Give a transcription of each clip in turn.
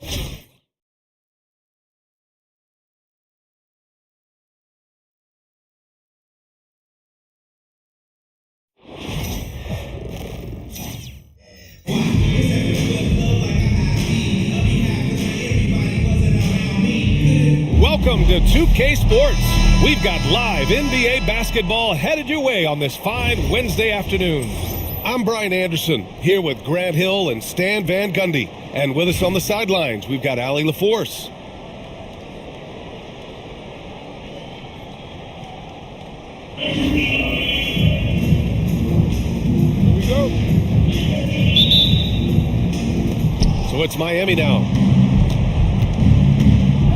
Welcome to 2K Sports. We've got live NBA basketball headed your way on this fine Wednesday afternoon. I'm Brian Anderson, here with Grant Hill and Stan Van Gundy. And with us on the sidelines, we've got Allie LaForce. Here we go. So it's Miami now.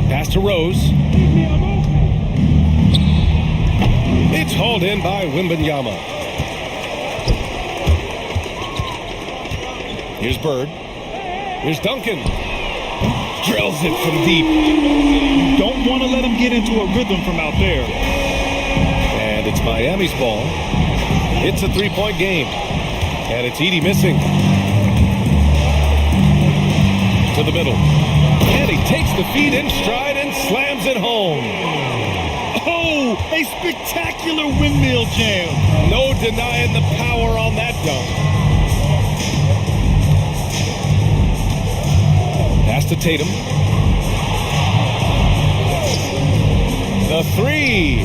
Pass to Rose. It's hauled in by Wembanyama. Here's Bird. Here's Duncan. Drills it from deep. You don't want to let him get into a rhythm from out there. And it's Miami's ball. It's a three-point game. And it's Edey missing. To the middle. And he takes the feed in stride and slams it home. Oh, a spectacular windmill jam. No denying the power on that dunk. Pass to Tatum. The three.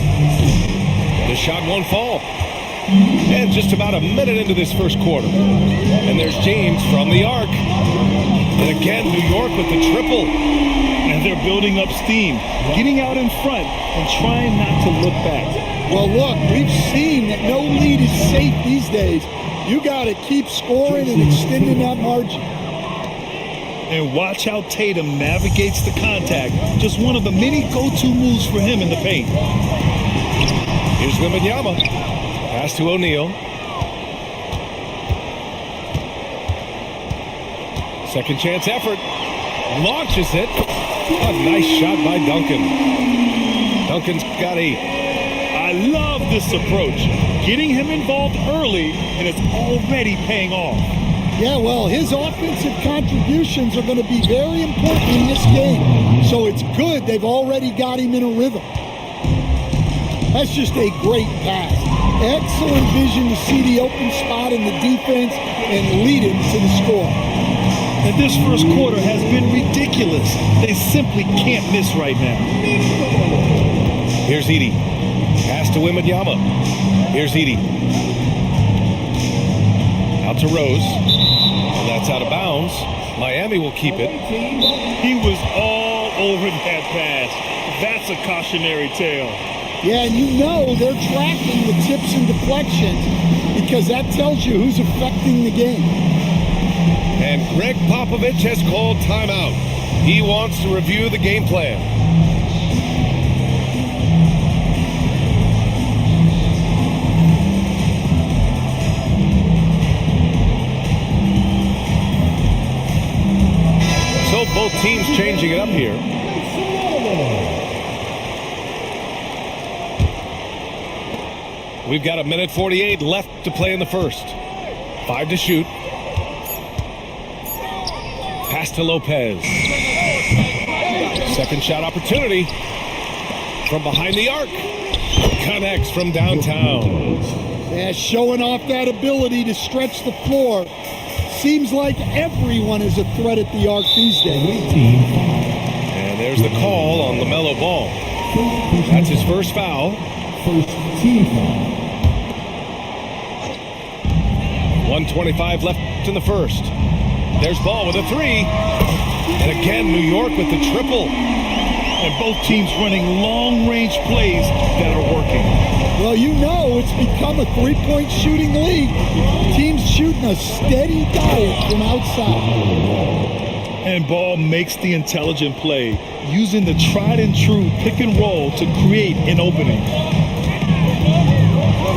The shot won't fall. And just about a minute into this first quarter. And there's James from the arc. And again, New York with the triple. And they're building up steam, getting out in front and trying not to look back. Well, look, we've seen that no lead is safe these days. You got to keep scoring and extending that margin. And watch how Tatum navigates the contact. Just one of the many go-to moves for him in the paint. Here's Wembanyama. Pass to O'Neal. Second chance effort. Launches it. A nice shot by Duncan. Duncan's got 8. I love this approach. Getting him involved early, and it's already paying off. Yeah, well, his offensive contributions are going to be very important in this game. So it's good they've already got him in a rhythm. That's just a great pass. Excellent vision to see the open spot in the defense and lead him to the score. And this first quarter has been ridiculous. They simply can't miss right now. Here's Edey. Pass to Wembanyama. Here's Edey. Out to Rose. And that's out of bounds. Miami will keep it. He was all over that pass. That's a cautionary tale. Yeah, and you know they're tracking the tips and deflections because that tells you who's affecting the game. And Greg Popovich has called timeout. He wants to review the game plan. So both teams changing it up here. We've got a minute 48 left to play in the first. 5 to shoot. Pass to Lopez. Second shot opportunity from behind the arc. Connects from downtown. Yeah, showing off that ability to stretch the floor. Seems like everyone is a threat at the arc these days. And there's the call on LaMelo Ball. That's his first foul. First team foul. 1:25 left in the first. There's Ball with a 3. And again, New York with the triple. And both teams running long-range plays that are working. Well, you know it's become a three-point shooting league. Teams shooting a steady diet from outside. And Ball makes the intelligent play, using the tried-and-true pick and roll to create an opening.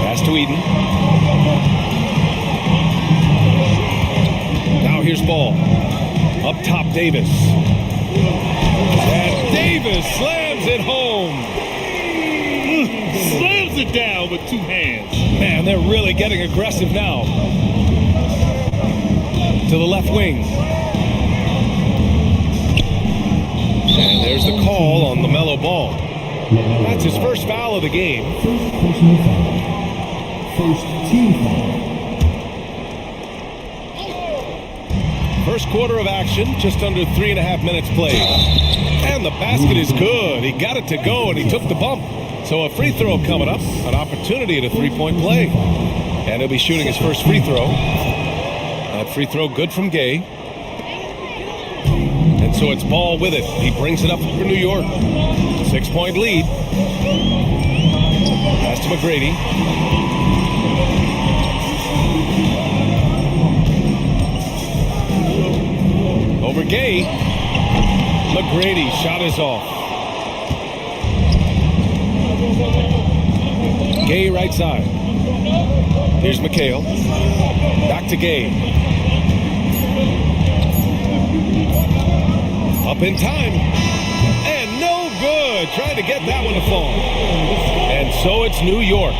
Pass to Eden. Now here's Ball. Up top, Davis. And Davis slams it home. Slams it down with 2 hands. Man, they're really getting aggressive now. To the left wing. Here's the call on LaMelo Ball. That's his first foul of the game. First personal foul. First team foul. First quarter of action, just under 3.5 minutes played. And the basket is good. He got it to go, and he took the bump. So a free throw coming up, an opportunity at a three-point play. And he'll be shooting his first free throw. That free throw good from Gay. And so it's Ball with it. He brings it up for New York. 6-point lead. Pass to McGrady. Over Gay. McGrady, shot is off. Gay right side. Here's McHale. Back to Gay. Up in time. And no good. Trying to get that one to fall. And so it's New York,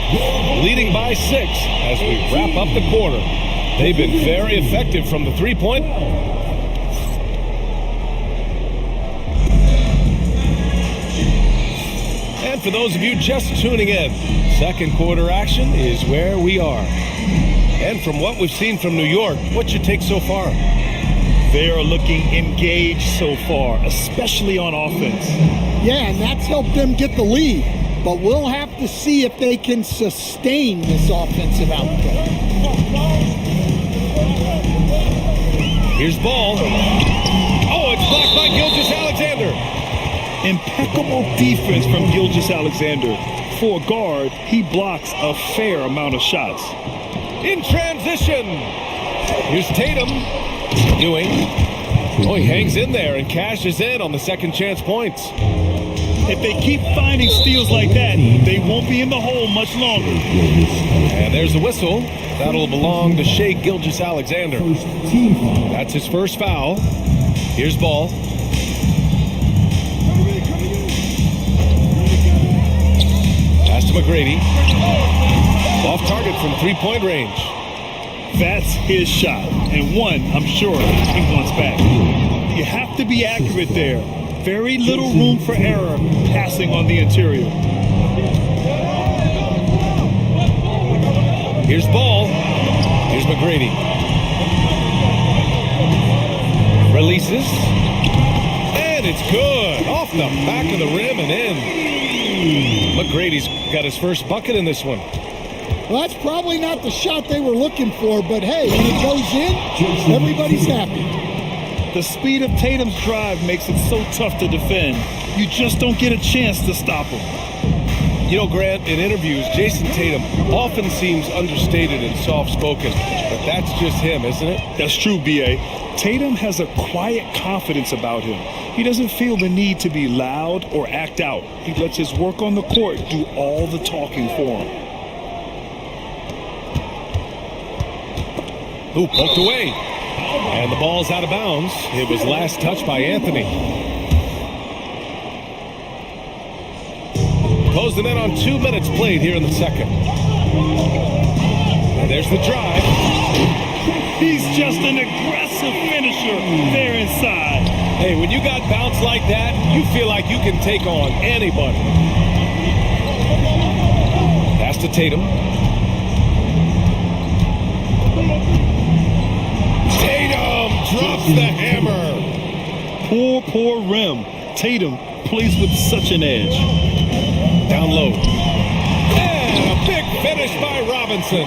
leading by 6 as we wrap up the quarter. They've been very effective from the three-point. And for those of you just tuning in, second quarter action is where we are. And from what we've seen from New York, what's your take so far? They are looking engaged so far, especially on offense. Yeah, and that's helped them get the lead. But we'll have to see if they can sustain this offensive output. Here's Ball. Oh, it's blocked by Gilgeous-Alexander. Impeccable defense from Gilgeous-Alexander. For a guard, he blocks a fair amount of shots. In transition. Here's Tatum. Ewing. Oh, he hangs in there and cashes in on the second chance points. If they keep finding steals like that, they won't be in the hole much longer. And there's the whistle. That'll belong to Shai Gilgeous-Alexander. First team foul. That's his first foul. Here's Ball. Pass to McGrady. Off target from three-point range. That's his shot, and one I'm sure he wants back. You have to be accurate there. Very little room for error passing on the interior. Here's Ball. Here's McGrady. Releases. And it's good. Off the back of the rim and in. McGrady's got his first bucket in this one. Well, that's probably not the shot they were looking for, but hey, when it goes in, everybody's happy. The speed of Tatum's drive makes it so tough to defend. You just don't get a chance to stop him. You know, Grant, in interviews, Jason Tatum often seems understated and soft-spoken, but that's just him, isn't it? That's true, B.A. Tatum has a quiet confidence about him. He doesn't feel the need to be loud or act out. He lets his work on the court do all the talking for him. Ooh, poked away. And the ball's out of bounds. It was last touched by Anthony. Closed the net on 2 minutes played here in the second. And there's the drive. He's just an aggressive finisher there inside. Hey, when you got bounce like that, you feel like you can take on anybody. Pass to Tatum. Tatum drops the hammer. Poor rim. Tatum plays with such an edge. Down low. And a big finish by Robinson.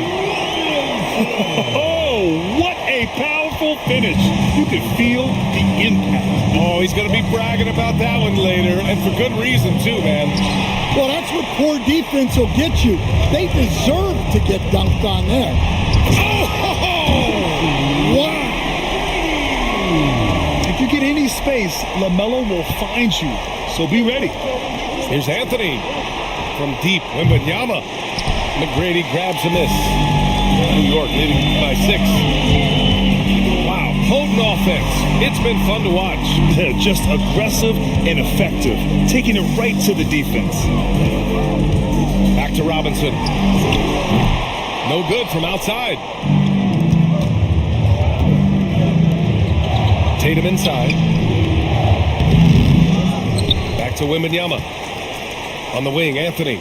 Oh, what a powerful finish. You can feel the impact. Oh, he's going to be bragging about that one later, and for good reason, too, man. Well, that's what poor defense will get you. They deserve to get dunked on there. Oh! Wow. If you get any space, LaMelo will find you. So be ready. Here's Anthony from deep. Wembanyama. McGrady grabs a miss. New York leading by 6. Wow, potent offense. It's been fun to watch. Just aggressive and effective, taking it right to the defense. Back to Robinson. No good from outside. Tatum inside. Back to Wembanyama. On the wing, Anthony.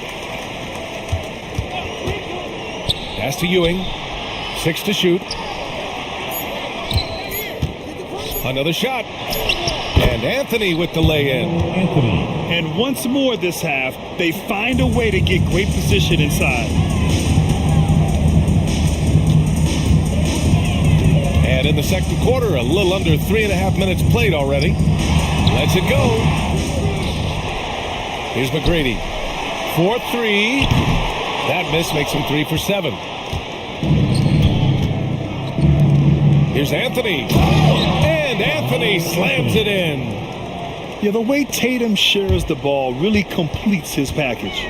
Pass to Ewing. 6 to shoot. Another shot. And Anthony with the lay-in. And once more this half, they find a way to get great position inside. And in the second quarter, a little under 3.5 minutes played already. Lets it go. Here's McGrady. 4-3. That miss makes him 3 for 7. Here's Anthony. And Anthony slams it in. Yeah, the way Tatum shares the ball really completes his package.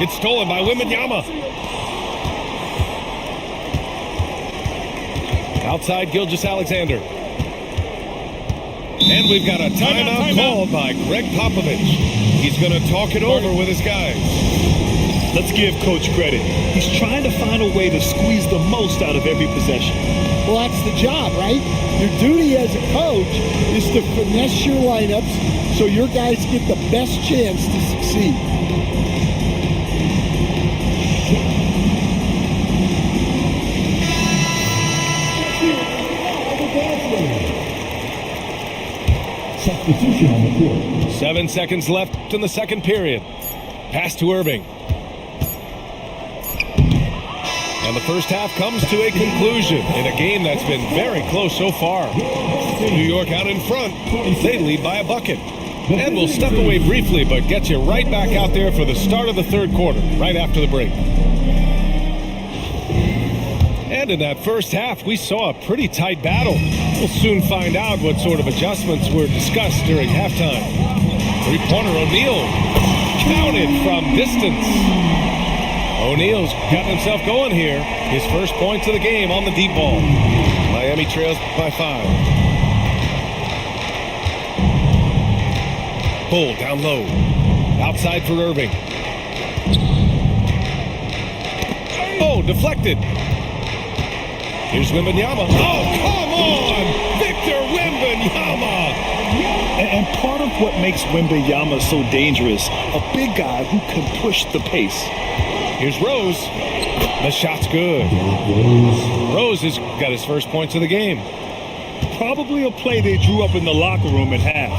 It's stolen by Wembanyama. Outside Gilgeous-Alexander. And we've got a timeout called by Greg Popovich. He's going to talk it over with his guys. Let's give Coach credit. He's trying to find a way to squeeze the most out of every possession. Well, that's the job, right? Your duty as a coach is to finesse your lineups so your guys get the best chance to succeed. Substitution on the court. 7 seconds left in the second period. Pass to Irving. And the first half comes to a conclusion in a game that's been very close so far. New York out in front. They lead by a bucket. And we'll step away briefly, but get you right back out there for the start of the third quarter, right after the break. And in that first half, we saw a pretty tight battle. We'll soon find out what sort of adjustments were discussed during halftime. Three-pointer O'Neal counted from distance. O'Neal's got himself going here. His first points of the game on the deep ball. Miami trails by 5. Bull down low. Outside for Irving. Oh, deflected. Here's Wembanyama. Oh, come on! Victor Wembanyama! And part of what makes Wembanyama so dangerous, a big guy who can push the pace. Here's Rose. The shot's good. Rose has got his first points of the game. Probably a play they drew up in the locker room at half.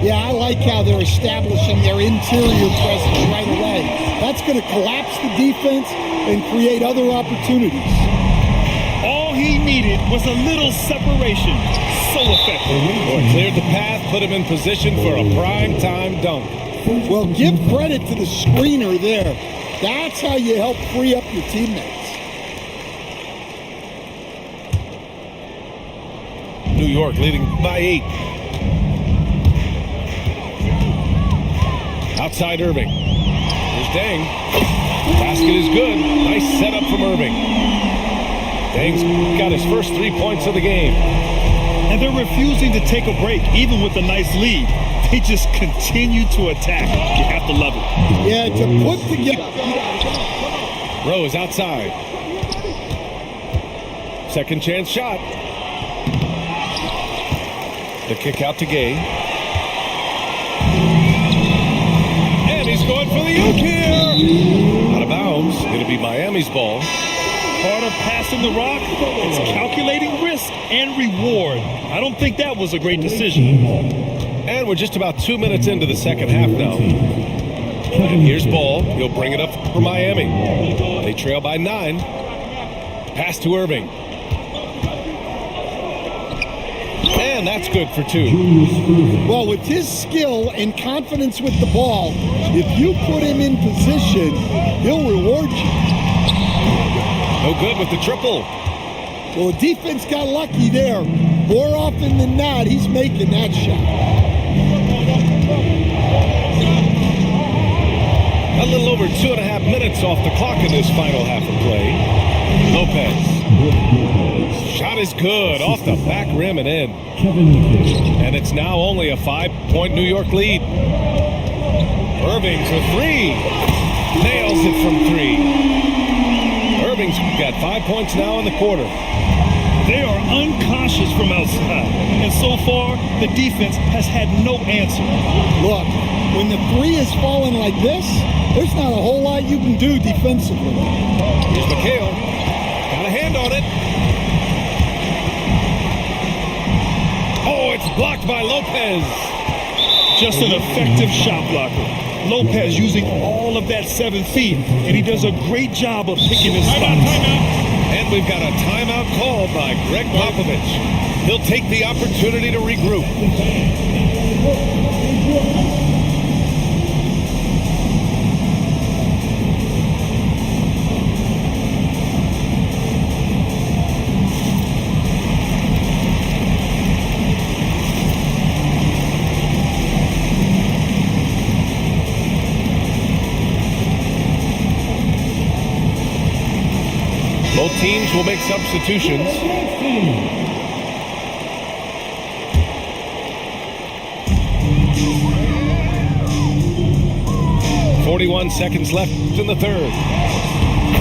Yeah, I like how they're establishing their interior presence right away. That's going to collapse the defense and create other opportunities. All he needed was a little separation. So effective. Boy, cleared the path, put him in position for a prime-time dunk. Well, give credit to the screener there. That's how you help free up your teammates. New York leading by 8. Outside Irving. Here's Deng. Basket is good. Nice setup from Irving. Deng's got his first 3 points of the game. And they're refusing to take a break, even with a nice lead. They just continue to attack. You have to love it. Yeah, to put together. Rose outside. Second chance shot. The kick out to Gay. And he's going for the uke here. Out of bounds. It'll be Miami's ball. Part of passing the rock, it's calculating risk and reward. I don't think that was a great decision. And we're just about 2 minutes into the second half now. And here's Ball. He'll bring it up for Miami. They trail by 9. Pass to Irving. And that's good for 2. Well, with his skill and confidence with the ball, if you put him in position, he'll reward you. No good with the triple. Well, the defense got lucky there. More often than not, he's making that shot. A little over 2.5 minutes off the clock in this final half of play. Lopez. Shot is good. Off the back rim and in. And it's now only a 5-point New York lead. Irving for 3. Nails it from 3. Irving's got 5 points now in the quarter. They are unconscious from outside, and so far, the defense has had no answer. Look, when the three is falling like this, there's not a whole lot you can do defensively. Here's McHale. Got a hand on it. Oh, it's blocked by Lopez. Just an effective shot blocker. Lopez using all of that 7 feet, and he does a great job of picking his spots. And we've got a timeout called by Greg Popovich. He'll take the opportunity to regroup. Both teams will make substitutions. .41 seconds left in the third.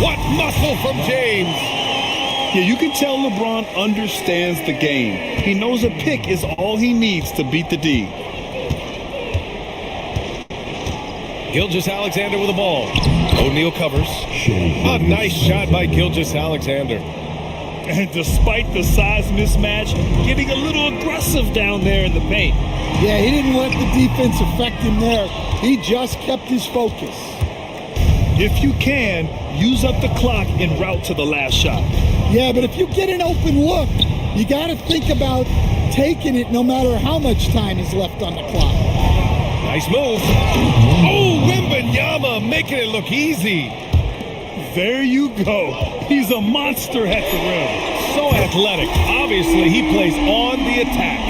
What muscle from James! Yeah, you can tell LeBron understands the game. He knows a pick is all he needs to beat the D. Gilgeous-Alexander with the ball. O'Neal covers. A nice shot by Gilgeous-Alexander. And despite the size mismatch, getting a little aggressive down there in the paint. Yeah, he didn't let the defense affect him there. He just kept his focus. If you can, use up the clock en route to the last shot. Yeah, but if you get an open look, you got to think about taking it no matter how much time is left on the clock. Nice move. Oh, Wembanyama making it look easy. There you go. He's a monster at the rim. So athletic. Obviously, he plays on the attack.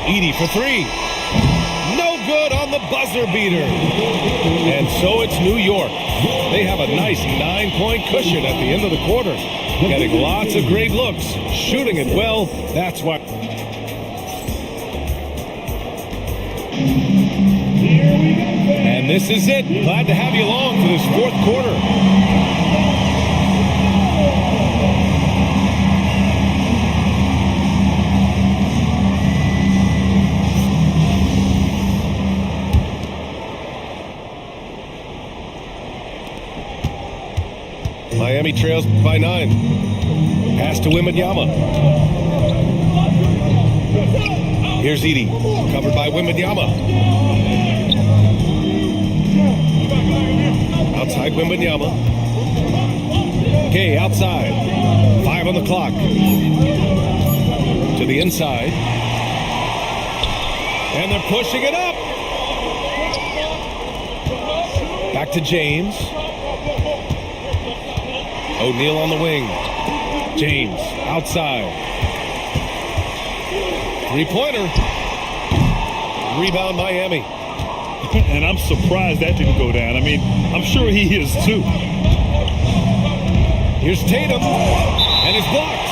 Edey for three. No good on the buzzer beater. And so it's New York. They have a nice 9-point cushion at the end of the quarter. Getting lots of great looks. Shooting it well. That's why. And this is it. Glad to have you along for this fourth quarter. Miami trails by 9. Pass to Wembanyama. Here's Edey. Covered by Wembanyama. Outside Wembanyama. Gay outside. 5 on the clock. To the inside. And they're pushing it up. Back to James. O'Neal on the wing. James outside. Three-pointer. Rebound Miami. And I'm surprised that didn't go down. I mean, I'm sure he is too. Here's Tatum. And it's blocked.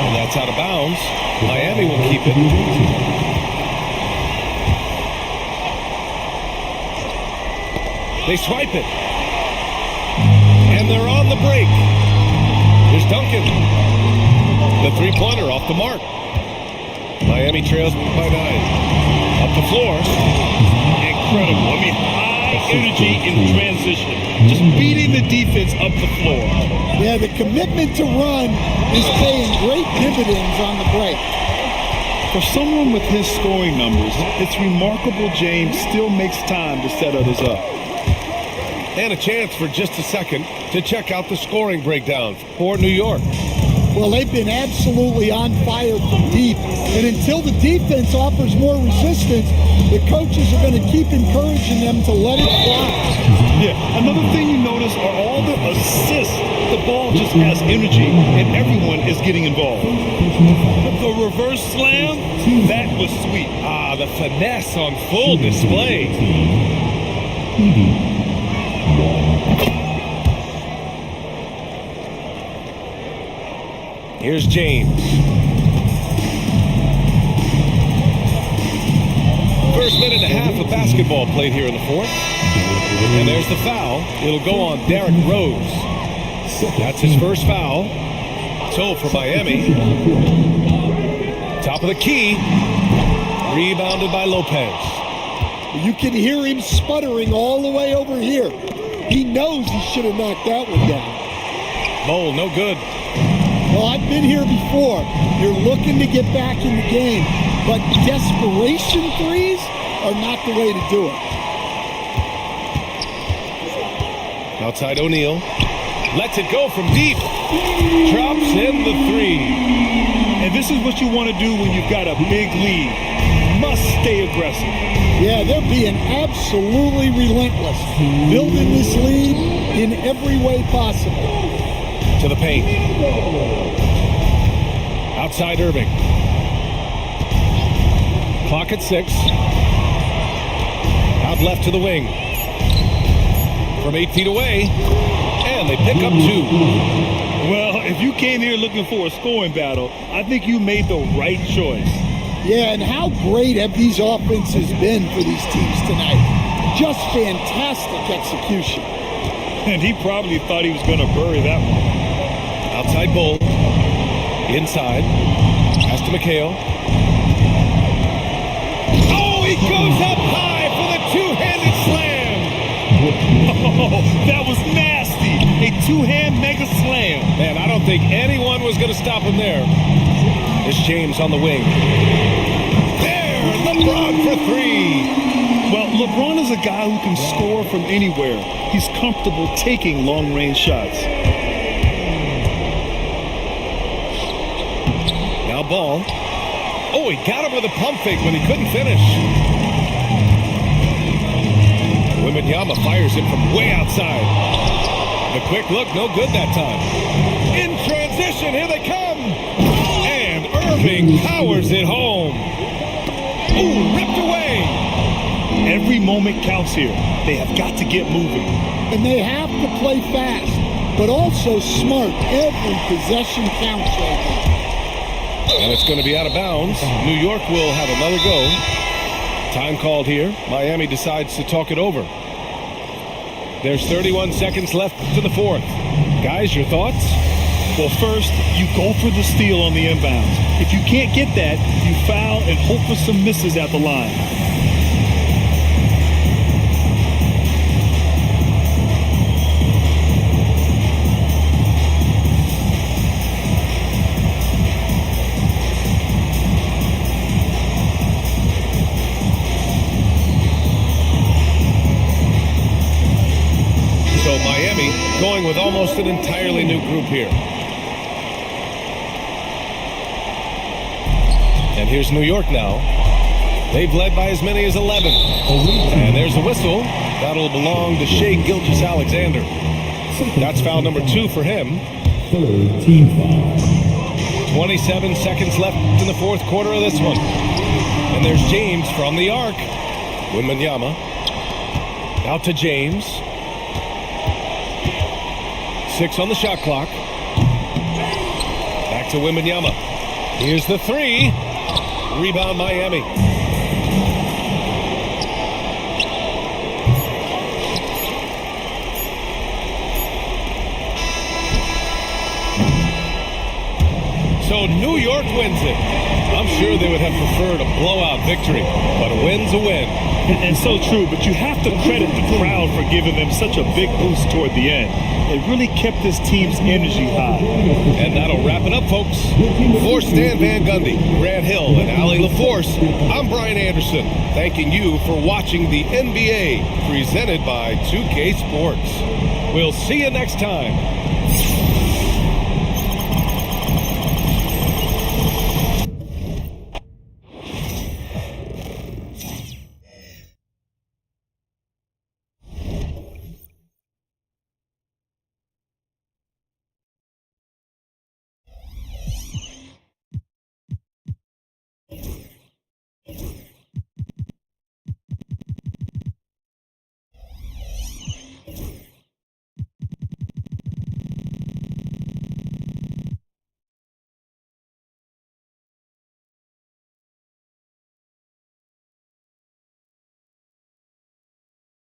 And that's out of bounds. Miami will keep it. They swipe it. And they're on the break. Here's Duncan. The three-pointer off the mark. Miami trails by 9. Up the floor. Incredible. I mean, high energy in transition. Just beating the defense up the floor. Yeah, the commitment to run is paying great dividends on the break. For someone with his scoring numbers, it's remarkable James still makes time to set others up. And a chance for just a second to check out the scoring breakdown for New York. Well, they've been absolutely on fire from deep. And until the defense offers more resistance, the coaches are going to keep encouraging them to let it fly. Yeah, another thing you notice are all the assists. The ball just has energy, and everyone is getting involved. The reverse slam, that was sweet. Ah, the finesse on full display. Here's James. First minute and a half of basketball played here in the fourth. And there's the foul. It'll go on Derrick Rose. That's his first foul. So for Miami. Top of the key. Rebounded by Lopez. You can hear him sputtering all the way over here. He knows he should have knocked that one down. Bowl, no good. Well, I've been here before. You're looking to get back in the game, but desperation threes are not the way to do it. Outside O'Neal. Lets it go from deep. Drops in the three. And this is what you want to do when you've got a big lead. Must stay aggressive. Yeah, they're being absolutely relentless. Building this lead in every way possible. To the paint. Outside Irving. Clock at 6. Out left to the wing. From 8 feet away. And they pick up 2. Well, if you came here looking for a scoring battle, I think you made the right choice. Yeah, and how great have these offenses been for these teams tonight? Just fantastic execution. And he probably thought he was going to bury that one. Outside Bull. Inside. Pass to McHale. Oh, he goes up high for the two-handed slam. Oh, that was nasty. A two-hand mega slam. Man, I don't think anyone was going to stop him there. It's James on the wing. There, LeBron for 3. Well, LeBron is a guy who can score from anywhere. He's comfortable taking long-range shots. Now Ball. Oh, he got him with a pump fake when he couldn't finish. Wembanyama fires it from way outside. The quick look, no good that time. In transition, here they come. And Irving powers it home. Ooh, ripped away. Every moment counts here. They have got to get moving. And they have to play fast, but also smart. Every possession counts right now. And it's going to be out of bounds. New York will have another go. Time called here. Miami decides to talk it over. There's 31 seconds left to the fourth. Guys, your thoughts? Well, first, you go for the steal on the inbounds. If you can't get that, you foul and hope for some misses at the line. So Miami going with almost an entirely new group here. And here's New York now. They've led by as many as 11. And there's a whistle. That'll belong to Shai Gilgeous-Alexander. That's foul number 2 for him. 27 seconds left in the fourth quarter of this one. And there's James from the arc. Wembanyama. Out to James. 6 on the shot clock. Back to Wembanyama. Here's the 3. Rebound Miami. So New York wins it. I'm sure they would have preferred a blowout victory, but a win's a win. And so true, but you have to credit the crowd for giving them such a big boost toward the end. It really kept this team's energy high. And that'll wrap it up, folks. For Stan Van Gundy, Grant Hill, and Ali LaForce, I'm Brian Anderson, thanking you for watching the NBA, presented by 2K Sports. We'll see you next time.